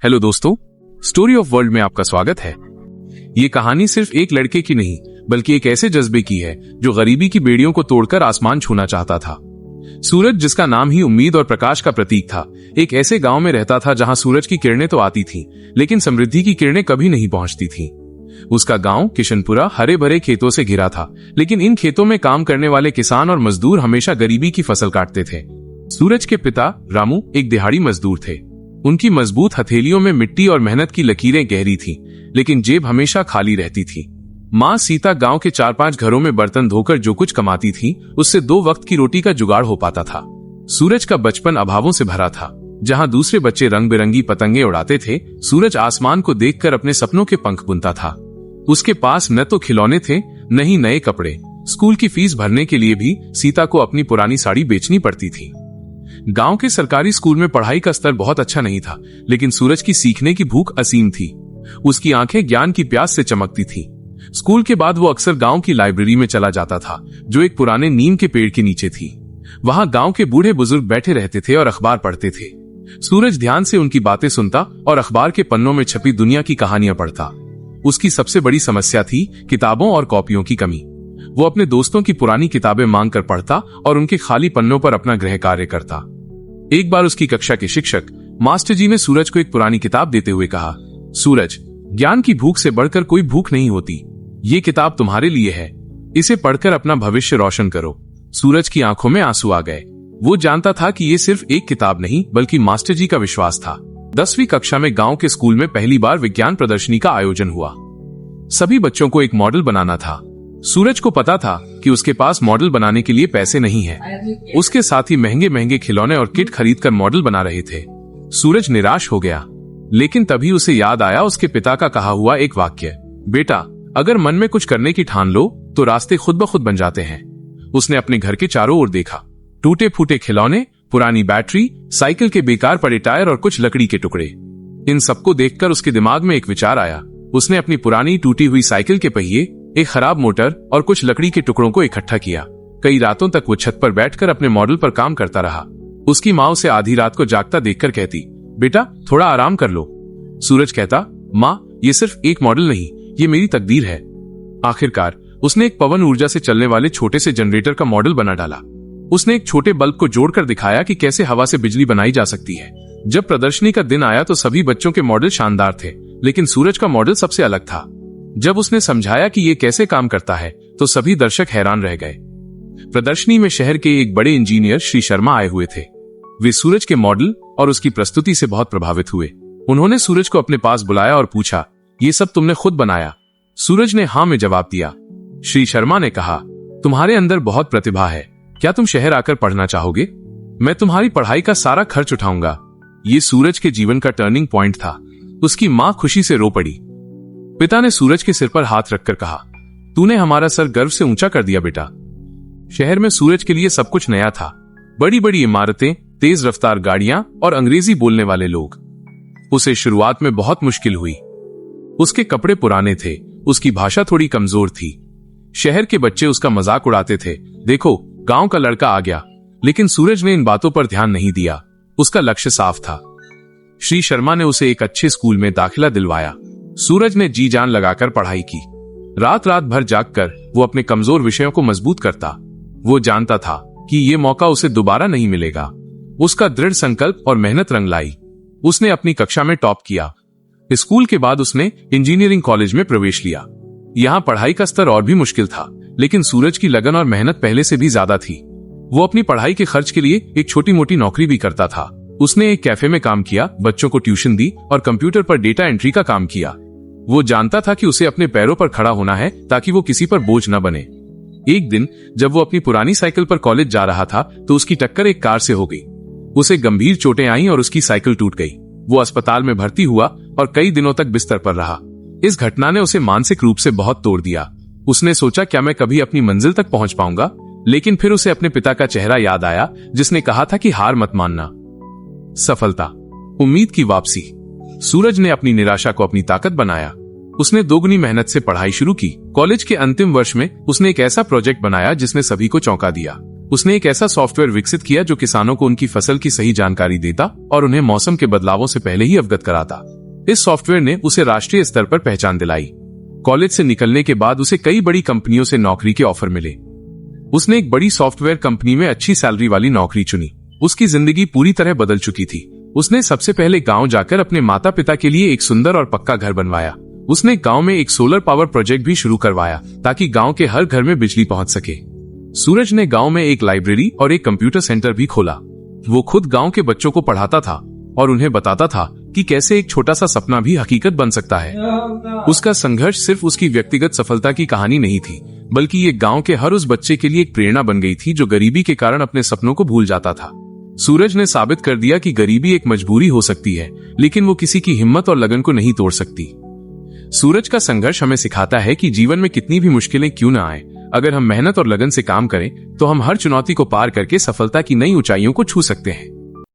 Hello दोस्तों, story of world में आपका स्वागत है। ये कहानी सिर्फ एक लड़के की नहीं बल्कि एक ऐसे जज्बे की है जो गरीबी की बेड़ियों को तोड़कर आसमान छूना चाहता था। सूरज, जिसका नाम ही उम्मीद और प्रकाश का प्रतीक था, एक ऐसे गांव में रहता था जहां सूरज की किरणें तो आती थीं, लेकिन समृद्धि की किरणें कभी नहीं पहुंचती थीं। उसका गांव किशनपुरा हरे भरे खेतों से घिरा था, लेकिन इन खेतों में काम करने वाले किसान और मजदूर हमेशा गरीबी की फसल काटते थे। सूरज के पिता रामू एक दिहाड़ी मजदूर थे। उनकी मजबूत हथेलियों में मिट्टी और मेहनत की लकीरें गहरी थीं, लेकिन जेब हमेशा खाली रहती थी। माँ सीता गांव के 4-5 घरों में बर्तन धोकर जो कुछ कमाती थी, उससे 2 वक्त की रोटी का जुगाड़ हो पाता था। सूरज का बचपन अभावों से भरा था। जहां दूसरे बच्चे रंग बिरंगी पतंगे उड़ाते थे, सूरज आसमान को देखकर अपने सपनों के पंख बुनता था। उसके पास न तो खिलौने थे, न ही नए कपड़े। स्कूल की फीस भरने के लिए भी सीता को अपनी पुरानी साड़ी बेचनी पड़ती थी। गांव के सरकारी स्कूल में पढ़ाई का स्तर बहुत अच्छा नहीं था, लेकिन सूरज की सीखने की भूख असीम थी। उसकी आंखें ज्ञान की प्यास से चमकती थी। स्कूल के बाद वो अक्सर गांव की लाइब्रेरी में चला जाता था, जो एक पुराने नीम के पेड़ के नीचे थी। वहां गांव के बूढ़े बुजुर्ग बैठे रहते थे और अखबार पढ़ते थे। सूरज ध्यान से उनकी बातें सुनता और अखबार के पन्नों में छपी दुनिया की कहानियां पढ़ता। उसकी सबसे बड़ी समस्या थी किताबों और कॉपियों की कमी। वो अपने दोस्तों की पुरानी किताबें मांग कर पढ़ता और उनके खाली पन्नों पर अपना गृह कार्य करता। एक बार उसकी कक्षा के शिक्षक मास्टर जी ने सूरज को एक पुरानी किताब देते हुए कहा, सूरज, ज्ञान की भूख से बढ़कर कोई भूख नहीं होती। ये किताब तुम्हारे लिए है। इसे पढ़कर अपना भविष्य रोशन करो। सूरज की आंखों में आंसू आ गए। वो जानता था कि ये सिर्फ एक किताब नहीं बल्कि मास्टर जी का विश्वास था। 10वीं कक्षा में गांव के स्कूल में पहली बार विज्ञान प्रदर्शनी का आयोजन हुआ। सभी बच्चों को एक मॉडल बनाना था। सूरज को पता था कि उसके पास मॉडल बनाने के लिए पैसे नहीं है। उसके साथी महंगे महंगे खिलौने और किट खरीदकर मॉडल बना रहे थे। सूरज निराश हो गया, लेकिन तभी उसे याद आया उसके पिता का कहा हुआ एक वाक्य, बेटा, अगर मन में कुछ करने की ठान लो तो रास्ते खुद ब खुद बन जाते हैं। उसने अपने घर के चारों ओर देखा। टूटे फूटे खिलौने, पुरानी बैटरी, साइकिल के बेकार पड़े टायर और कुछ लकड़ी के टुकड़े। इन सबको देखकर उसके दिमाग में एक विचार आया। उसने अपनी पुरानी टूटी हुई साइकिल के पहिए, एक खराब मोटर और कुछ लकड़ी के टुकड़ों को इकट्ठा किया। कई रातों तक वो छत पर बैठकर अपने मॉडल पर काम करता रहा। उसकी माँ उसे आधी रात को जागता देखकर कहती, बेटा, थोड़ा आराम कर लो। सूरज कहता, माँ, ये सिर्फ एक मॉडल नहीं, ये मेरी तकदीर है। आखिरकार उसने एक पवन ऊर्जा से चलने वाले छोटे से जनरेटर का मॉडल बना डाला। उसने एक छोटे बल्ब को जोड़कर दिखाया कि कैसे हवा से बिजली बनाई जा सकती है। जब प्रदर्शनी का दिन आया तो सभी बच्चों के मॉडल शानदार थे, लेकिन सूरज का मॉडल सबसे अलग था। जब उसने समझाया कि ये कैसे काम करता है तो सभी दर्शक हैरान रह गए। प्रदर्शनी में शहर के एक बड़े इंजीनियर श्री शर्मा आए हुए थे। वे सूरज के मॉडल और उसकी प्रस्तुति से बहुत प्रभावित हुए। उन्होंने सूरज को अपने पास बुलाया और पूछा, ये सब तुमने खुद बनाया? सूरज ने हाँ में जवाब दिया। श्री शर्मा ने कहा, तुम्हारे अंदर बहुत प्रतिभा है, क्या तुम शहर आकर पढ़ना चाहोगे? मैं तुम्हारी पढ़ाई का सारा खर्च उठाऊंगा। ये सूरज के जीवन का टर्निंग पॉइंट था। उसकी माँ खुशी से रो पड़ी। पिता ने सूरज के सिर पर हाथ रखकर कहा, तूने हमारा सर गर्व से ऊंचा कर दिया बेटा। शहर में सूरज के लिए सब कुछ नया था। बड़ी बड़ी इमारतें, तेज रफ्तार गाड़ियां और अंग्रेजी बोलने वाले लोग। उसे शुरुआत में बहुत मुश्किल हुई। उसके कपड़े पुराने थे, उसकी भाषा थोड़ी कमजोर थी। शहर के बच्चे उसका मजाक उड़ाते थे, देखो, गांव का लड़का आ गया। लेकिन सूरज ने इन बातों पर ध्यान नहीं दिया। उसका लक्ष्य साफ था। श्री शर्मा ने उसे एक अच्छे स्कूल में दाखिला दिलवाया। सूरज ने जी जान लगाकर पढ़ाई की। रात रात भर जागकर वो अपने कमजोर विषयों को मजबूत करता। वो जानता था कि ये मौका उसे दोबारा नहीं मिलेगा। उसका दृढ़ संकल्प और मेहनत रंग लाई। उसने अपनी कक्षा में टॉप किया। स्कूल के बाद उसने इंजीनियरिंग कॉलेज में प्रवेश लिया। यहाँ पढ़ाई का स्तर और भी मुश्किल था, लेकिन सूरज की लगन और मेहनत पहले से भी ज्यादा थी। वो अपनी पढ़ाई के खर्च के लिए एक छोटी मोटी नौकरी भी करता था। उसने एक कैफे में काम किया, बच्चों को ट्यूशन दी और कंप्यूटर पर डेटा एंट्री का काम किया। वो जानता था कि उसे अपने पैरों पर खड़ा होना है ताकि वो किसी पर बोझ न बने। एक दिन जब वो अपनी पुरानी साइकिल पर कॉलेज जा रहा था तो उसकी टक्कर एक कार से हो गई। उसे गंभीर चोटें आईं और उसकी साइकिल टूट गई। वो अस्पताल में भर्ती हुआ और कई दिनों तक बिस्तर पर रहा। इस घटना ने उसे मानसिक रूप से बहुत तोड़ दिया। उसने सोचा, क्या मैं कभी अपनी मंजिल तक पहुंच पाऊंगा? लेकिन फिर उसे अपने पिता का चेहरा याद आया, जिसने कहा था कि हार मत मानना। सफलता, उम्मीद की वापसी। सूरज ने अपनी निराशा को अपनी ताकत बनाया। उसने दोगुनी मेहनत से पढ़ाई शुरू की। कॉलेज के अंतिम वर्ष में उसने एक ऐसा प्रोजेक्ट बनाया जिसने सभी को चौंका दिया। उसने एक ऐसा सॉफ्टवेयर विकसित किया जो किसानों को उनकी फसल की सही जानकारी देता और उन्हें मौसम के बदलावों से पहले ही अवगत कराता। इस सॉफ्टवेयर ने उसे राष्ट्रीय स्तर पर पहचान दिलाई। कॉलेज से निकलने के बाद उसे कई बड़ी कंपनियों से नौकरी के ऑफर मिले। उसने एक बड़ी सॉफ्टवेयर कंपनी में अच्छी सैलरी वाली नौकरी चुनी। उसकी जिंदगी पूरी तरह बदल चुकी थी। उसने सबसे पहले गांव जाकर अपने माता पिता के लिए एक सुंदर और पक्का घर बनवाया। उसने गांव में एक सोलर पावर प्रोजेक्ट भी शुरू करवाया ताकि गांव के हर घर में बिजली पहुंच सके। सूरज ने गांव में एक लाइब्रेरी और एक कंप्यूटर सेंटर भी खोला। वो खुद गांव के बच्चों को पढ़ाता था और उन्हें बताता था कि कैसे एक छोटा सा सपना भी हकीकत बन सकता है। उसका संघर्ष सिर्फ उसकी व्यक्तिगत सफलता की कहानी नहीं थी, बल्कि ये गांव के हर उस बच्चे के लिए एक प्रेरणा बन गई थी जो गरीबी के कारण अपने सपनों को भूल जाता था। सूरज ने साबित कर दिया कि गरीबी एक मजबूरी हो सकती है, लेकिन वो किसी की हिम्मत और लगन को नहीं तोड़ सकती। सूरज का संघर्ष हमें सिखाता है कि जीवन में कितनी भी मुश्किलें क्यों न आए, अगर हम मेहनत और लगन से काम करें तो हम हर चुनौती को पार करके सफलता की नई ऊंचाइयों को छू सकते हैं।